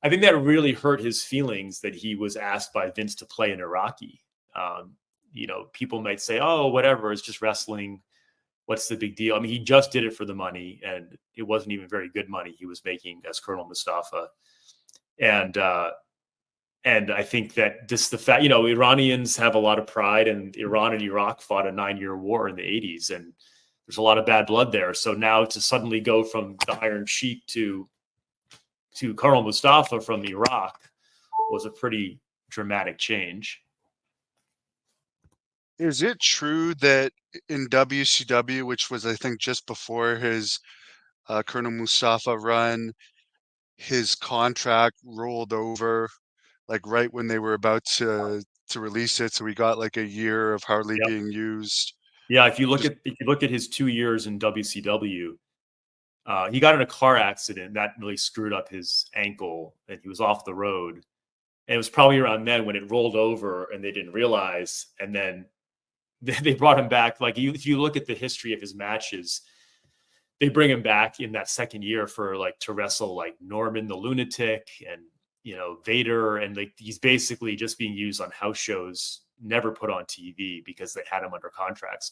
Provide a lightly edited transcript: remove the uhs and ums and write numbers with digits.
I think that really hurt his feelings that he was asked by Vince to play an Iraqi. Um, people might say, "Oh, whatever, it's just wrestling. What's the big deal?" I mean, he just did it for the money, and it wasn't even very good money he was making as Colonel Mustafa. And I think that just the fact, Iranians have a lot of pride, and Iran and Iraq fought a 9-year war in the 80s, and there's a lot of bad blood there. So now to suddenly go from the Iron Sheik to Colonel Mustafa from Iraq was a pretty dramatic change. Is it true that in WCW, which was I think just before his Colonel Mustafa run, his contract rolled over like right when they were about to release it, so we got like a year of hardly Yep. being used. Yeah, if you look Just at his 2 years in WCW, he got in a car accident that really screwed up his ankle, and he was off the road. And it was probably around then when it rolled over, and they didn't realize. And then they brought him back. Like if you look at the history of his matches, they bring him back in that second year for like to wrestle like Norman the Lunatic and Vader, and like he's basically just being used on house shows, never put on TV because they had him under contracts.